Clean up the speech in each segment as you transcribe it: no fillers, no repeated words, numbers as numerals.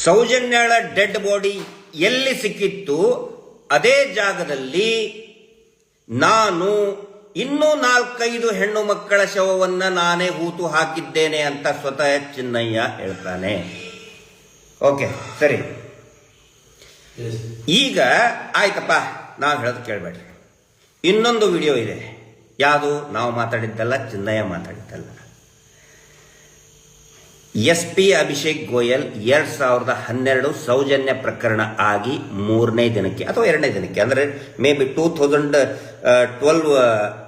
ಸೌಜನ್ಯಳ dead body ಎಲ್ಲಿ ಸಿಕ್ಕಿತ್ತು ಅದೇ ಜಾಗದಲ್ಲಿ ನಾನು ಇನ್ನೂ 4-5 ಹೆಣ್ಣು ಮಕ್ಕಳ ಶವವನ್ನ ನಾನೇ ಹೂತು ಹಾಕಿದ್ದೇನೆ ಅಂತ ಸ್ವತಃ ಚಿನ್ನಯ್ಯ ಹೇಳ್ತಾನೆ. ಓಕೆ, ಸರಿ. ಈಗ ಆಯ್ತಪ್ಪ, ನಾವು ಹೇಳೋದು ಕೇಳಬೇಡ್ರಿ. ಇನ್ನೊಂದು ವಿಡಿಯೋ ಇದೆ. ಯಾವುದು? ನಾವು ಮಾತಾಡಿದ್ದಲ್ಲ, ಚಿನ್ನಯ್ಯ ಮಾತಾಡಿದ್ದಲ್ಲ. SP ಅಭಿಷೇಕ್ ಗೋಯಲ್ 2012 ಸೌಜನ್ಯ ಪ್ರಕರಣ ಆಗಿ 3ನೇ ದಿನಕ್ಕೆ ಅಥವಾ 2ನೇ ದಿನಕ್ಕೆ, ಅಂದರೆ ಮೇ ಬಿ 2012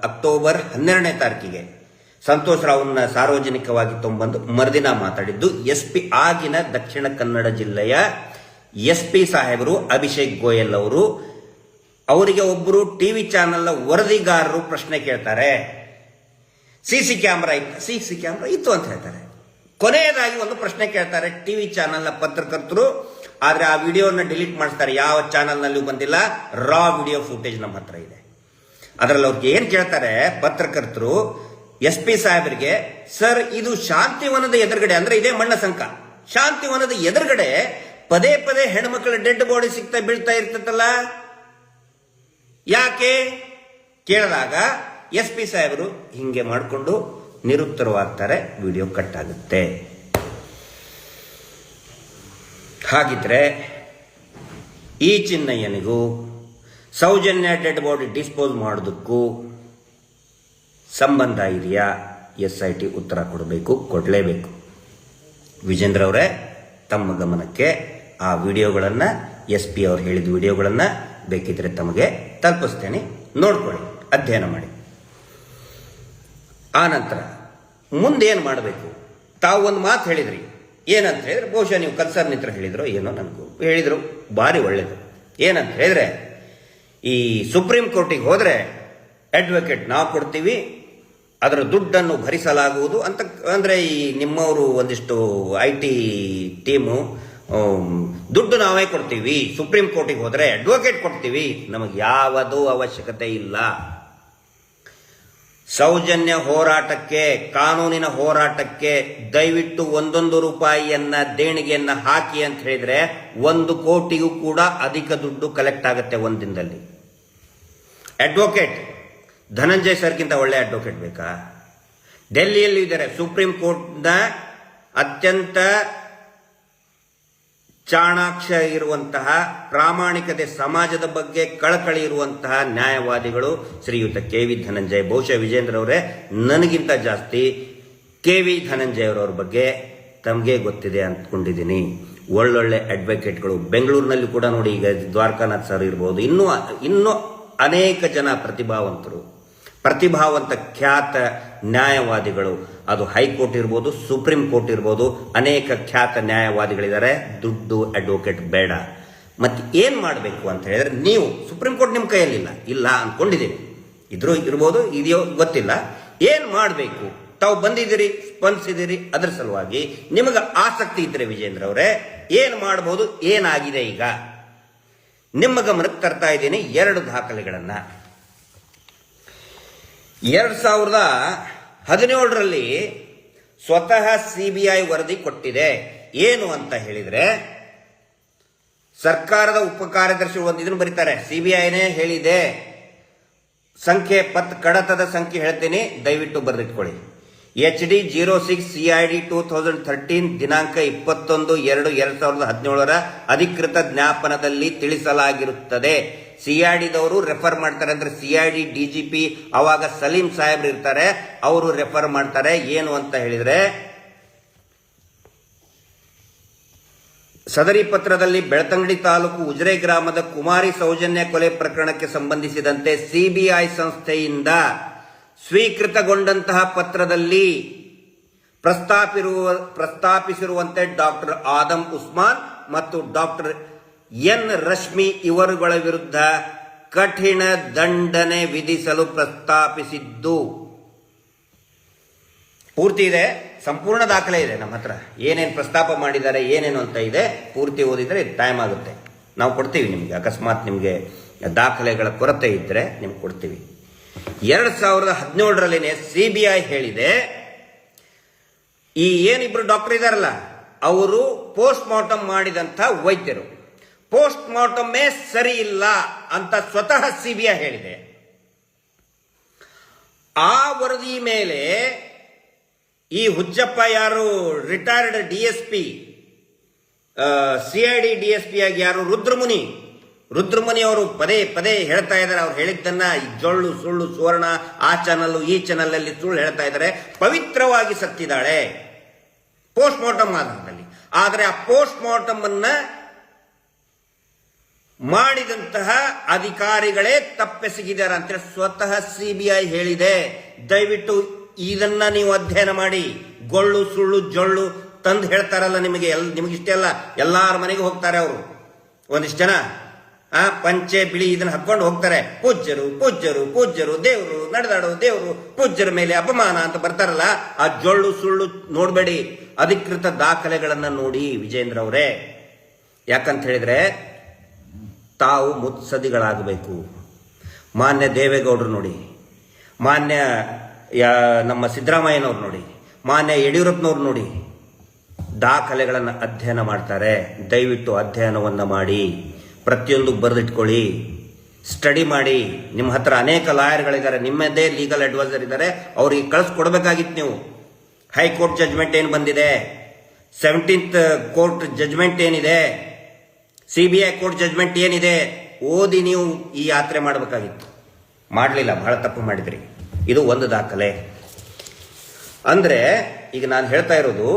ಅಕ್ಟೋಬರ್ 12ನೇ ತಾರೀಕಿಗೆ ಸಂತೋಷ್ ರಾವ್ನ ಸಾರ್ವಜನಿಕವಾಗಿ ತೊಂಬಂದು ಮರುದಿನ ಮಾತಾಡಿದ್ದು SP ಆಗಿನ ದಕ್ಷಿಣ ಕನ್ನಡ ಜಿಲ್ಲೆಯ SP ಸಾಹೇಬರು ಅಭಿಷೇಕ್ ಗೋಯಲ್ ಅವರು. ಅವರಿಗೆ ಒಬ್ಬರು ಟಿವಿ ಚಾನೆಲ್ನ ವರದಿಗಾರರು ಪ್ರಶ್ನೆ ಕೇಳ್ತಾರೆ. ಸಿಸಿ ಕ್ಯಾಮ್ರಾ ಇತ್ತು ಅಂತ ಹೇಳ್ತಾರೆ. ಕೊನೆಯದಾಗಿ ಒಂದು ಪ್ರಶ್ನೆ ಕೇಳ್ತಾರೆ ಟಿವಿ ಚಾನೆಲ್ನ ಪತ್ರಕರ್ತರು. ಆದ್ರೆ ಆ ವಿಡಿಯೋನ ಡಿಲೀಟ್ ಮಾಡಿಸ್ತಾರೆ. ಯಾವ ಚಾನೆಲ್ನಲ್ಲೂ ಬಂದಿಲ್ಲ, ರಾ ವಿಡಿಯೋ ಫುಟೇಜ್ ನಮ್ಮ ಹತ್ರ ಇದೆ. ಅದರಲ್ಲಿ ಅವ್ರಿಗೆ ಏನ್ ಕೇಳ್ತಾರೆ ಪತ್ರಕರ್ತರು SP ಸಾಹೇಬರಿಗೆ, ಸರ್ ಇದು ಶಾಂತಿವನದ ಎದುರುಗಡೆ, ಅಂದ್ರೆ ಇದೇ ಮಣ್ಣ ಸಂಕ, ಶಾಂತಿವನದ ಎದುರುಗಡೆ ಪದೇ ಪದೇ ಹೆಣ್ಮಕ್ಳ ಡೆಡ್ ಬಾಡಿ ಸಿಗ್ತಾ ಬೀಳ್ತಾ ಇರ್ತದಲ್ಲ, ಯಾಕೆ ಕೇಳಿದಾಗ SP ಸಾಹೇಬರು ಹಿಂಗೆ ಮಾಡಿಕೊಂಡು ನಿರುತ್ತರವಾಗ್ತಾರೆ. ವಿಡಿಯೋ ಕಟ್ ಆಗುತ್ತೆ. ಹಾಗಿದ್ರೆ ಈ ಚಿನ್ನಯ್ಯನಿಗೂ ಸೌಜನ್ಯ ಡೆಡ್ ಬಾಡಿ ಡಿಸ್ಪೋಸ್ ಮಾಡೋದಕ್ಕೂ ಸಂಬಂಧ ಇದೆಯಾ? SIT ಉತ್ತರ ಕೊಡಬೇಕು, ಕೊಡಲೇಬೇಕು. ವಿಜೇಂದ್ರ ಅವರೇ, ತಮ್ಮ ಗಮನಕ್ಕೆ ಆ ವಿಡಿಯೋಗಳನ್ನು, SP ಅವ್ರು ಹೇಳಿದ ವಿಡಿಯೋಗಳನ್ನು ಬೇಕಿದ್ರೆ ತಮಗೆ ತಲುಪಿಸ್ತೇನೆ. ನೋಡ್ಕೊಳ್ಳಿ, ಅಧ್ಯಯನ ಮಾಡಿ. ಆ ನಂತರ ಮುಂದೇನು ಮಾಡಬೇಕು? ತಾವು ಒಂದು ಮಾತು ಹೇಳಿದ್ರಿ. ಏನಂತ ಹೇಳಿದ್ರೆ, ಬಹುಶಃ ನೀವು ಕನ್ಸರ್ನ್ ಹತ್ರ ಹೇಳಿದ್ರು, ಏನೋ ನನಗೂ ಹೇಳಿದ್ರು, ಭಾರಿ ಒಳ್ಳೇದು. ಏನಂತ ಹೇಳಿದ್ರೆ, ಈ ಸುಪ್ರೀಂ ಕೋರ್ಟಿಗೆ ಹೋದ್ರೆ ಅಡ್ವೊಕೇಟ್ ನಾವು ಕೊಡ್ತೀವಿ, ಅದರ ದುಡ್ಡನ್ನು ಭರಿಸಲಾಗುವುದು ಅಂತ. ಅಂದ್ರೆ ಈ ನಿಮ್ಮವರು ಒಂದಿಷ್ಟು IT ಟೀಮು ದುಡ್ಡು ನಾವೇ ಕೊಡ್ತೀವಿ, ಸುಪ್ರೀಂ ಕೋರ್ಟಿಗೆ ಹೋದ್ರೆ ಅಡ್ವೊಕೇಟ್ ಕೊಡ್ತೀವಿ, ನಮಗೆ ಯಾವುದೂ ಅವಶ್ಯಕತೆ ಇಲ್ಲ. ಸೌಜನ್ಯ ಹೋರಾಟಕ್ಕೆ, ಕಾನೂನಿನ ಹೋರಾಟಕ್ಕೆ ದಯವಿಟ್ಟು 1 ರೂಪಾಯಿಯನ್ನ ದೇಣಿಗೆಯನ್ನ ಹಾಕಿ ಅಂತ ಹೇಳಿದ್ರೆ 1 ಕೋಟಿಗೂ ಕೂಡ ಅಧಿಕ ದುಡ್ಡು ಕಲೆಕ್ಟ್ ಆಗುತ್ತೆ ಒಂದಿನದಲ್ಲಿ. ಅಡ್ವೊಕೇಟ್ ಧನಂಜಯ್ ಸರ್ಗಿಂತ ಒಳ್ಳೆ ಅಡ್ವೊಕೇಟ್ ಬೇಕಾ? ಡೆಲ್ಲಿಯಲ್ಲಿ ಇದ್ದಾರೆ, ಸುಪ್ರೀಂ ಕೋರ್ಟ್ನ ಅತ್ಯಂತ ಚಾಣಾಕ್ಷ ಇರುವಂತಹ, ಪ್ರಾಮಾಣಿಕತೆ, ಸಮಾಜದ ಬಗ್ಗೆ ಕಳಕಳಿ ಇರುವಂತಹ ನ್ಯಾಯವಾದಿಗಳು ಶ್ರೀಯುತ KV ಧನಂಜಯ್. ಬಹುಶಃ ವಿಜೇಂದ್ರ ಅವರೇ, ನನಗಿಂತ ಜಾಸ್ತಿ KV ಧನಂಜಯ್ ಅವರವ್ರ ಬಗ್ಗೆ ತಮಗೆ ಗೊತ್ತಿದೆ ಅಂದ್ಕೊಂಡಿದ್ದೀನಿ. ಒಳ್ಳೊಳ್ಳೆ ಅಡ್ವೊಕೇಟ್ಗಳು ಬೆಂಗಳೂರಿನಲ್ಲಿ ಕೂಡ ನೋಡಿ, ಈಗ ದ್ವಾರಕಾನಾಥ್ ಸರ್ ಇರ್ಬೋದು, ಇನ್ನೂ ಅನೇಕ ಜನ ಪ್ರತಿಭಾವಂತ ಖ್ಯಾತ ನ್ಯಾಯವಾದಿಗಳು, ಅದು ಹೈಕೋರ್ಟ್ ಇರ್ಬೋದು, ಸುಪ್ರೀಂ ಕೋರ್ಟ್ ಇರ್ಬೋದು, ಅನೇಕ ಖ್ಯಾತ ನ್ಯಾಯವಾದಿಗಳಿದ್ದಾರೆ. ದುಡ್ಡು ಅಡ್ವೊಕೇಟ್ ಬೇಡ. ಮತ್ತೆ ಏನ್ ಮಾಡಬೇಕು ಅಂತ ಹೇಳಿದ್ರೆ, ನೀವು ಸುಪ್ರೀಂ ಕೋರ್ಟ್ ನಿಮ್ಮ ಕೈಯಲ್ಲಿಲ್ಲ, ಇಲ್ಲ ಅನ್ಕೊಂಡಿದ್ದೀನಿ, ಇರ್ಬೋದು, ಇದೆಯೋ ಗೊತ್ತಿಲ್ಲ. ಏನ್ ಮಾಡಬೇಕು? ತಾವು ಬಂದಿದ್ದೀರಿ, ಸ್ಪಂದಿಸಿದಿರಿ, ಅದರ ಸಲುವಾಗಿ ನಿಮಗೆ ಆಸಕ್ತಿ ಇದ್ರೆ ವಿಜೇಂದ್ರ ಅವರೇ, ಏನ್ ಮಾಡಬಹುದು, ಏನಾಗಿದೆ ಈಗ ನಿಮ್ಮ ಗಮನಕ್ಕೆ ತರ್ತಾ ಇದ್ದೀನಿ 2 ದಾಖಲೆಗಳನ್ನ. 2017ರಲ್ಲಿ ಸ್ವತಃ CBI ವರದಿ ಕೊಟ್ಟಿದೆ. ಏನು ಅಂತ ಹೇಳಿದ್ರೆ, ಸರ್ಕಾರದ ಉಪ ಕಾರ್ಯದರ್ಶಿ ಒಂದು ಇದನ್ನು ಬರೀತಾರೆ, CBIನೇ ಹೇಳಿದೆ. ಸಂಖ್ಯೆ ಕಡತದ ಸಂಖ್ಯೆ ಹೇಳ್ತೀನಿ, ದಯವಿಟ್ಟು ಬರೆದಿಟ್ಕೊಳ್ಳಿ. HD 06 CID 2013 ದಿನಾಂಕ 21/2/2017 ಅಧಿಕೃತ ಜ್ಞಾಪನದಲ್ಲಿ ತಿಳಿಸಲಾಗಿರುತ್ತದೆ. CIDದವರು ರೆಫರ್ ಮಾಡ್ತಾರೆ, ಅಂದ್ರೆ CID DGP ಅವಾಗ ಸಲೀಂ ಸಾಹೇಬ್ರು ಇರ್ತಾರೆ, ಅವರು ರೆಫರ್ ಮಾಡ್ತಾರೆ. ಏನು ಅಂತ ಹೇಳಿದ್ರೆ, ಸದರಿ ಪತ್ರದಲ್ಲಿ ಬೆಳ್ತಂಗಡಿ ತಾಲೂಕು ಉಜಿರೆ ಗ್ರಾಮದ ಕುಮಾರಿ ಸೌಜನ್ಯ ಕೊಲೆ ಪ್ರಕರಣಕ್ಕೆ ಸಂಬಂಧಿಸಿದಂತೆ CBI ಸಂಸ್ಥೆಯಿಂದ ಸ್ವೀಕೃತಗೊಂಡಂತಹ ಪತ್ರದಲ್ಲಿ ಪ್ರಸ್ತಾಪಿಸಿರುವಂತೆ ಡಾಕ್ಟರ್ ಆದಂ ಉಸ್ಮಾನ್ ಮತ್ತು ಡಾಕ್ಟರ್ N ರಶ್ಮಿ ಇವರುಗಳ ವಿರುದ್ಧ ಕಠಿಣ ದಂಡನೆ ವಿಧಿಸಲು ಪ್ರಸ್ತಾಪಿಸಿದ್ದು. ಪೂರ್ತಿ ಇದೆ, ಸಂಪೂರ್ಣ ದಾಖಲೆ ಇದೆ ನಮ್ಮ ಹತ್ರ. ಏನೇನು ಪ್ರಸ್ತಾಪ ಮಾಡಿದ್ದಾರೆ, ಏನೇನು ಅಂತ ಇದೆ, ಪೂರ್ತಿ ಓದಿದ್ರೆ ಟೈಮ್ ಆಗುತ್ತೆ. ನಾವು ಕೊಡ್ತೀವಿ ನಿಮಗೆ, ಅಕಸ್ಮಾತ್ ನಿಮಗೆ ದಾಖಲೆಗಳ ಕೊರತೆ ಇದ್ರೆ ನಿಮ್ಗೆ ಕೊಡ್ತೀವಿ. 2017ರಲ್ಲಿನೇ CBI ಹೇಳಿದೆ, ಈ ಏನಿಬ್ರು ಡಾಕ್ಟರ್ ಇದಾರಲ್ಲ ಅವರು ಪೋಸ್ಟ್ ಮಾರ್ಟಮ್ ಮಾಡಿದಂಥ ವೈದ್ಯರು. ಪೋಸ್ಟ್ ಮಾರ್ಟಮೇ ಸರಿ ಇಲ್ಲ ಅಂತ ಸ್ವತಃ ಸಿಬಿಐ ಹೇಳಿದೆ. ಆ ವರದಿ ಮೇಲೆ ಈ ಹುಚ್ಚಪ್ಪ ಯಾರು ರಿಟೈರ್ಡ್ DSP, CID DSP ಆಗಿ ಯಾರು ರುದ್ರಮುನಿ ಅವರು ಪದೇ ಪದೇ ಹೇಳ್ತಾ ಇದ್ದಾರೆ. ಅವ್ರು ಹೇಳಿದ್ದನ್ನ ಜೊಳ್ಳು ಸುಳ್ಳು ಸುವರ್ಣ ಆ ಚಾನಲ್ ಈ ಚಾನಲ್ ಅಲ್ಲಿ ಸುಳ್ಳು ಹೇಳ್ತಾ ಇದ್ದಾರೆ. ಪವಿತ್ರವಾಗಿ ಸತ್ತಿದ್ದಾಳೆ ಪೋಸ್ಟ್ ಮಾರ್ಟಮ್ ಆಧಾರದಲ್ಲಿ. ಆದರೆ ಆ ಪೋಸ್ಟ್ ಮಾರ್ಟಮ್ ಅನ್ನ ಮಾಡಿದಂತಹ ಅಧಿಕಾರಿಗಳೇ ತಪ್ಪೆಸಗಿದ್ದಾರೆ ಅಂತ ಸ್ವತಃ CBI ಹೇಳಿದೆ. ದಯವಿಟ್ಟು ಇದನ್ನ ನೀವು ಅಧ್ಯಯನ ಮಾಡಿ. ಗೊಳ್ಳು ಸುಳ್ಳು ಜೊಳ್ಳು ತಂದು ಹೇಳ್ತಾರಲ್ಲ, ನಿಮಗಿಷ್ಟೇ ಅಲ್ಲ, ಎಲ್ಲಾರ ಮನೆಗೆ ಹೋಗ್ತಾರೆ ಅವರು. ಒಂದಿಷ್ಟು ಜನ ಪಂಚೆ ಬಿಳಿ ಇದನ್ನ ಹಾಕೊಂಡು ಹೋಗ್ತಾರೆ. ಪೂಜ್ಯರು ದೇವರು ನಡೆದಾಡೋ ದೇವರು, ಪೂಜ್ಯರ ಮೇಲೆ ಅಪಮಾನ ಅಂತ ಬರ್ತಾರಲ್ಲ, ಆ ಜೊಳ್ಳು ಸುಳ್ಳು ನೋಡ್ಬೇಡಿ. ಅಧಿಕೃತ ದಾಖಲೆಗಳನ್ನ ನೋಡಿ ವಿಜೇಂದ್ರ ಅವರೇ. ಯಾಕಂತ ಹೇಳಿದ್ರೆ ತಾವು ಮುತ್ಸದಿಗಳಾಗಬೇಕು. ಮಾನ್ಯ ದೇವೇಗೌಡರು ನೋಡಿ, ಮಾನ್ಯ ನಮ್ಮ ಸಿದ್ದರಾಮಯ್ಯನವ್ರು ನೋಡಿ, ಮಾನ್ಯ ಯಡಿಯೂರಪ್ಪನವ್ರು ನೋಡಿ, ದಾಖಲೆಗಳನ್ನು ಅಧ್ಯಯನ ಮಾಡ್ತಾರೆ. ದಯವಿಟ್ಟು ಅಧ್ಯಯನವನ್ನು ಮಾಡಿ, ಪ್ರತಿಯೊಂದು ಬರೆದಿಟ್ಕೊಳ್ಳಿ, ಸ್ಟಡಿ ಮಾಡಿ. ನಿಮ್ಮ ಹತ್ರ ಅನೇಕ ಲಾಯರ್ಗಳಿದ್ದಾರೆ, ನಿಮ್ಮದೇ ಲೀಗಲ್ ಅಡ್ವೈಸರ್ ಇದ್ದಾರೆ, ಅವರಿಗೆ ಕಳಿಸ್ಕೊಡ್ಬೇಕಾಗಿತ್ತು ನೀವು. ಹೈಕೋರ್ಟ್ ಜಜ್ಮೆಂಟ್ ಏನು ಬಂದಿದೆ, 17th ಕೋರ್ಟ್ ಜಜ್ಮೆಂಟ್ ಏನಿದೆ, CBI ಕೋರ್ಟ್ ಜಜ್ಮೆಂಟ್ ಏನಿದೆ, ಓದಿ ನೀವು ಈ ಯಾತ್ರೆ ಮಾಡಬೇಕಾಗಿತ್ತು. ಮಾಡಲಿಲ್ಲ, ಬಹಳ ತಪ್ಪು ಮಾಡಿದ್ರಿ. ಇದು ಒಂದು ದಾಖಲೆ. ಅಂದ್ರೆ ಈಗ ನಾನು ಹೇಳ್ತಾ ಇರೋದು,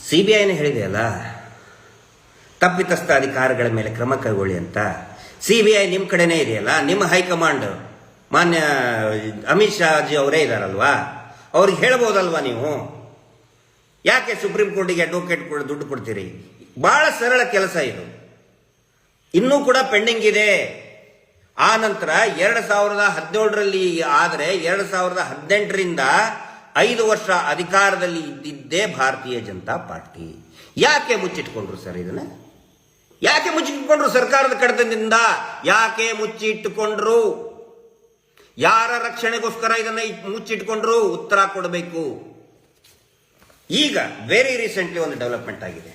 CBIನೇ ಹೇಳಿದೆಯಲ್ಲ ತಪ್ಪಿತಸ್ಥ ಅಧಿಕಾರಿಗಳ ಮೇಲೆ ಕ್ರಮ ಕೈಗೊಳ್ಳಿ ಅಂತ. CBI ನಿಮ್ಮ ಕಡೆನೇ ಇದೆಯಲ್ಲ, ನಿಮ್ಮ ಹೈಕಮಾಂಡ್ ಮಾನ್ಯ ಅಮಿತ್ ಶಾಜಿ ಅವರೇ ಇದಾರಲ್ವಾ, ಅವ್ರಿಗೆ ಹೇಳ್ಬೋದಲ್ವಾ ನೀವು? ಯಾಕೆ ಸುಪ್ರೀಂ ಕೋರ್ಟಿಗೆ ಅಡ್ವೊಕೇಟ್ ದುಡ್ಡು ಕೊಡ್ತೀರಿ? ಬಹಳ ಸರಳ ಕೆಲಸ ಇದು. ಇನ್ನೂ ಕೂಡ ಪೆಂಡಿಂಗ್ ಇದೆ. ಆ ನಂತರ 2017ರಲ್ಲಿ ಆದರೆ 2018ರಿಂದ 5 ವರ್ಷ ಅಧಿಕಾರದಲ್ಲಿ ಇದ್ದಿದ್ದೇ ಭಾರತೀಯ ಜನತಾ ಪಾರ್ಟಿ. ಯಾಕೆ ಮುಚ್ಚಿಟ್ಕೊಂಡ್ರು ಸರ್ ಇದನ್ನ? ಯಾಕೆ ಮುಚ್ಚಿಟ್ಕೊಂಡ್ರು? ಸರ್ಕಾರದ ಕಡತದಿಂದ ಯಾಕೆ ಮುಚ್ಚಿಟ್ಟುಕೊಂಡ್ರು? ಯಾರ ರಕ್ಷಣೆಗೋಸ್ಕರ ಇದನ್ನ ಮುಚ್ಚಿಟ್ಕೊಂಡ್ರು? ಉತ್ತರ ಕೊಡಬೇಕು. ಈಗ ವೆರಿ ರೀಸೆಂಟ್ಲಿ ಒಂದು ಡೆವಲಪ್ಮೆಂಟ್ ಆಗಿದೆ.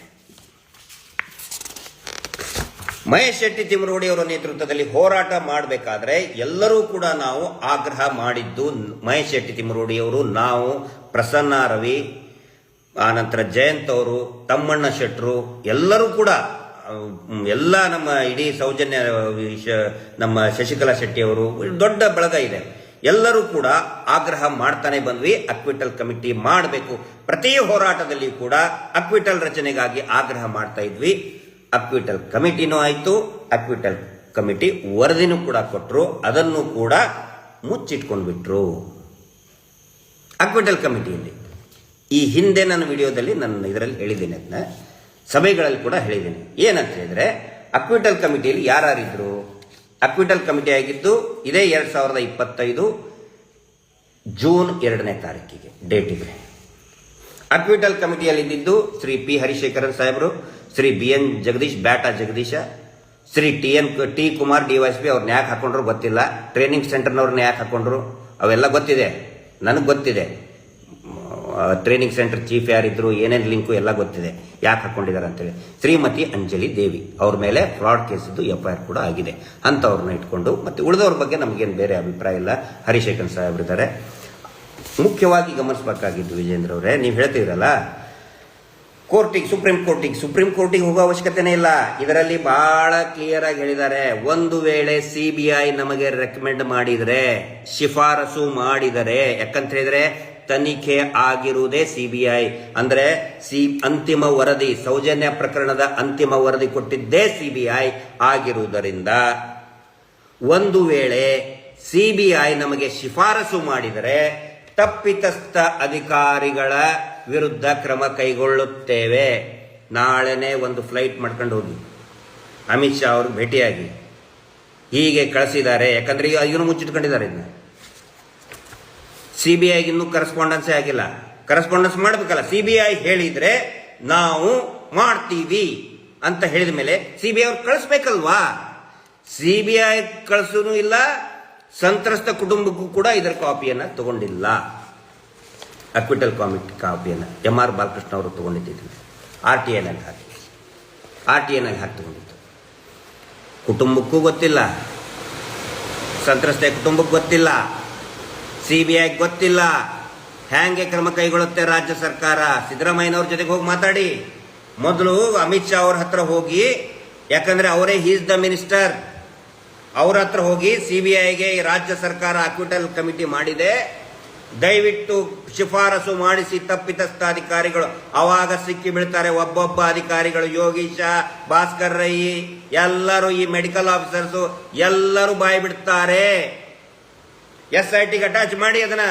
ಮಹೇಶ್ ಶೆಟ್ಟಿ ತಿಮರೋಡಿ ಅವರ ನೇತೃತ್ವದಲ್ಲಿ ಹೋರಾಟ ಮಾಡಬೇಕಾದ್ರೆ ಎಲ್ಲರೂ ಕೂಡ ನಾವು ಆಗ್ರಹ ಮಾಡಿದ್ದು, ಮಹೇಶ್ ಶೆಟ್ಟಿ ತಿಮರೋಡಿ ಅವರು, ನಾವು, ಪ್ರಸನ್ನ ರವಿ, ಆನಂತರ ಜಯಂತ್ ಅವರು, ತಮ್ಮಣ್ಣ ಶೆಟ್ಟರು, ಎಲ್ಲರೂ ಕೂಡ, ಎಲ್ಲ ನಮ್ಮ ಇಡೀ ಸೌಜನ್ಯ, ನಮ್ಮ ಶಶಿಕಲಾ ಶೆಟ್ಟಿ ಅವರು, ದೊಡ್ಡ ಬಳಗ ಇದೆ. ಎಲ್ಲರೂ ಕೂಡ ಆಗ್ರಹ ಮಾಡ್ತಾನೆ ಬಂದ್ವಿ. ಅಕ್ವಿಟಲ್ ಕಮಿಟಿ ಮಾಡಬೇಕು. ಪ್ರತಿ ಹೋರಾಟದಲ್ಲಿ ಕೂಡ ಅಕ್ವಿಟಲ್ ರಚನೆಗಾಗಿ ಆಗ್ರಹ ಮಾಡ್ತಾ ಇದ್ವಿ. ಅಕ್ವಿಟಲ್ ಕಮಿಟಿನೂ ಆಯಿತು, ಅಕ್ವಿಟಲ್ ಕಮಿಟಿ ವರದಿನೂ ಕೂಡ ಕೊಟ್ಟರು, ಅದನ್ನು ಕೂಡ ಮುಚ್ಚಿಟ್ಕೊಂಡು ಬಿಟ್ರು. ಅಕ್ವಿಟಲ್ ಕಮಿಟಿಯಲ್ಲಿ ಈ ಹಿಂದೆ ನನ್ನ ವಿಡಿಯೋದಲ್ಲಿ ನಾನು ಇದರಲ್ಲಿ ಹೇಳಿದ್ದೇನೆ, ಅದನ್ನ ಸಭೆಗಳಲ್ಲಿ ಕೂಡ ಹೇಳಿದ್ದೇನೆ. ಏನಂತ ಹೇಳಿದ್ರೆ, ಅಕ್ವಿಟಲ್ ಕಮಿಟಿಯಲ್ಲಿ ಯಾರಿದ್ರು? ಅಕ್ವಿಟಲ್ ಕಮಿಟಿ ಆಗಿದ್ದು ಇದೇ 2025 ಜೂನ್ 2ನೇ ತಾರೀಕಿಗೆ ಡೇಟ್ ಇದೆ. ಅಕ್ವಿಟಲ್ ಕಮಿಟಿಯಲ್ಲಿ ಇದ್ದಿದ್ದು ಶ್ರೀ P. ಹರಿಶೇಖರನ್ ಸಾಹೇಬರು, ಶ್ರೀ BN ಜಗದೀಶ್, ಬ್ಯಾಟಾ ಜಗದೀಶ, ಶ್ರೀ T. ಕುಮಾರ್ DYSP. ಅವ್ರನ್ನ ಯಾಕೆ ಹಾಕೊಂಡ್ರು ಗೊತ್ತಿಲ್ಲ. ಟ್ರೈನಿಂಗ್ ಸೆಂಟರ್ನವ್ರನ್ನ ಯಾಕೆ ಹಾಕೊಂಡ್ರು ಅವೆಲ್ಲ ಗೊತ್ತಿದೆ, ನನಗೆ ಗೊತ್ತಿದೆ. ಟ್ರೈನಿಂಗ್ ಸೆಂಟರ್ ಚೀಫ್ ಯಾರಿದ್ರು, ಏನೇನು ಲಿಂಕು ಎಲ್ಲ ಗೊತ್ತಿದೆ, ಯಾಕೆ ಹಾಕೊಂಡಿದ್ದಾರೆ ಅಂತೇಳಿ. ಶ್ರೀಮತಿ ಅಂಜಲಿ ದೇವಿ ಅವ್ರ ಮೇಲೆ ಫ್ರಾಡ್ ಕೇಸಿದ್ದು FIR ಕೂಡ ಆಗಿದೆ. ಅಂಥವ್ರನ್ನ ಇಟ್ಕೊಂಡು, ಮತ್ತೆ ಉಳಿದವ್ರ ಬಗ್ಗೆ ನಮಗೇನು ಬೇರೆ ಅಭಿಪ್ರಾಯ ಇಲ್ಲ. ಹರಿಶೇಖರ್ ಸಾಹೇಬ್ರಿದ್ದಾರೆ. ಮುಖ್ಯವಾಗಿ ಗಮನಿಸಬೇಕಾಗಿದ್ದು ವಿಜೇಂದ್ರ ಅವರೇ, ನೀವು ಹೇಳ್ತಿದ್ರಲ್ಲ ಸುಪ್ರೀಂ ಕೋರ್ಟಿಗೆ ಹೋಗೋ ಅವಶ್ಯಕತೆನೇ ಇಲ್ಲ. ಇದರಲ್ಲಿ ಬಹಳ ಕ್ಲಿಯರ್ ಆಗಿ ಹೇಳಿದ್ದಾರೆ. ಒಂದು ವೇಳೆ CBI ನಮಗೆ ರೆಕಮೆಂಡ್ ಮಾಡಿದರೆ, ಶಿಫಾರಸು ಮಾಡಿದರೆ, ಯಾಕಂತ ಹೇಳಿದ್ರೆ ತನಿಖೆ ಆಗಿರುವುದೇ CBI, ಅಂದ್ರೆ ಅಂತಿಮ ವರದಿ, ಸೌಜನ್ಯ ಪ್ರಕರಣದ ಅಂತಿಮ ವರದಿ ಕೊಟ್ಟಿದ್ದೇ CBI ಆಗಿರುವುದರಿಂದ, ಒಂದು ವೇಳೆ CBI ನಮಗೆ ಶಿಫಾರಸು ಮಾಡಿದರೆ ತಪ್ಪಿತಸ್ಥ ಅಧಿಕಾರಿಗಳ ವಿರುದ್ಧ ಕ್ರಮ ಕೈಗೊಳ್ಳುತ್ತೇವೆ. ನಾಳೆನೆ ಒಂದು ಫ್ಲೈಟ್ ಮಾಡ್ಕೊಂಡು ಹೋಗಿ ಅಮಿತ್ ಶಾ ಅವ್ರಿಗೆ ಭೇಟಿಯಾಗಿ ಹೀಗೆ ಕಳಿಸಿದ್ದಾರೆ. ಯಾಕಂದ್ರೆ ಈಗ ಇವನು ಮುಚ್ಚಿಟ್ಕೊಂಡಿದ್ದಾರೆ. ಇದನ್ನ CBIಗೆ ಇನ್ನೂ ಕರೆಸ್ಪಾಂಡೆನ್ಸೇ ಆಗಿಲ್ಲ. ಕರೆಸ್ಪಾಂಡೆನ್ಸ್ ಮಾಡಬೇಕಲ್ಲ. CBI ಹೇಳಿದ್ರೆ ನಾವು ಮಾಡ್ತೀವಿ ಅಂತ ಹೇಳಿದ ಮೇಲೆ CBI ಅವ್ರು ಕಳಿಸ್ಬೇಕಲ್ವಾ? CBI ಕಳಿಸೂ ಇಲ್ಲ, ಸಂತ್ರಸ್ತ ಕುಟುಂಬಕ್ಕೂ ಕೂಡ ಇದರ ಕಾಪಿಯನ್ನು ತಗೊಂಡಿಲ್ಲ. ಅಕ್ವಿಟಲ್ ಕಾಪಿಯನ್ನು MR ಬಾಲಕೃಷ್ಣ ಅವರು ತಗೊಂಡಿದ್ದೀನಿ. RTIನಲ್ಲಿ ಹಾಕಿಕೊಂಡಿತ್ತು. ಕುಟುಂಬಕ್ಕೂ ಗೊತ್ತಿಲ್ಲ, ಸಂತ್ರಸ್ತೆ ಕುಟುಂಬಕ್ಕೆ ಗೊತ್ತಿಲ್ಲ, CBI ಗೊತ್ತಿಲ್ಲ. ಹ್ಯಾಂಗೆ ಕ್ರಮ ಕೈಗೊಳ್ಳುತ್ತೆ ರಾಜ್ಯ ಸರ್ಕಾರ? ಸಿದ್ದರಾಮಯ್ಯನವ್ರ ಜೊತೆಗೆ ಹೋಗಿ ಮಾತಾಡಿ. ಮೊದಲು ಅಮಿತ್ ಶಾ ಅವ್ರ ಹತ್ರ ಹೋಗಿ, ಯಾಕಂದ್ರೆ ಅವರೇ ಈಸ್ ದ ಮಿನಿಸ್ಟರ್, ಅವ್ರ ಹತ್ರ ಹೋಗಿ CBIಗೆ ರಾಜ್ಯ ಸರ್ಕಾರ ಅಕ್ವಿಟಲ್ ಕಮಿಟಿ ಮಾಡಿದೆ, ದಯವಿಟ್ಟು ಶಿಫಾರಸು ಮಾಡಿಸಿ ತಪ್ಪಿತಸ್ಥ ಅಧಿಕಾರಿಗಳು ಅವಾಗ ಸಿಕ್ಕಿ ಬೀಳ್ತಾರೆ. ಒಬ್ಬೊಬ್ಬ ಅಧಿಕಾರಿಗಳು, ಯೋಗೀಶ, ಭಾಸ್ಕರ್ ರೈ, ಎಲ್ಲರೂ ಈ ಮೆಡಿಕಲ್ ಆಫೀಸರ್ಸು ಎಲ್ಲರೂ ಬಾಯಿ ಬಿಡ್ತಾರೆ. SITಗೆ ಅಟ್ಯಾಚ್ ಮಾಡಿ ಅದನ್ನ.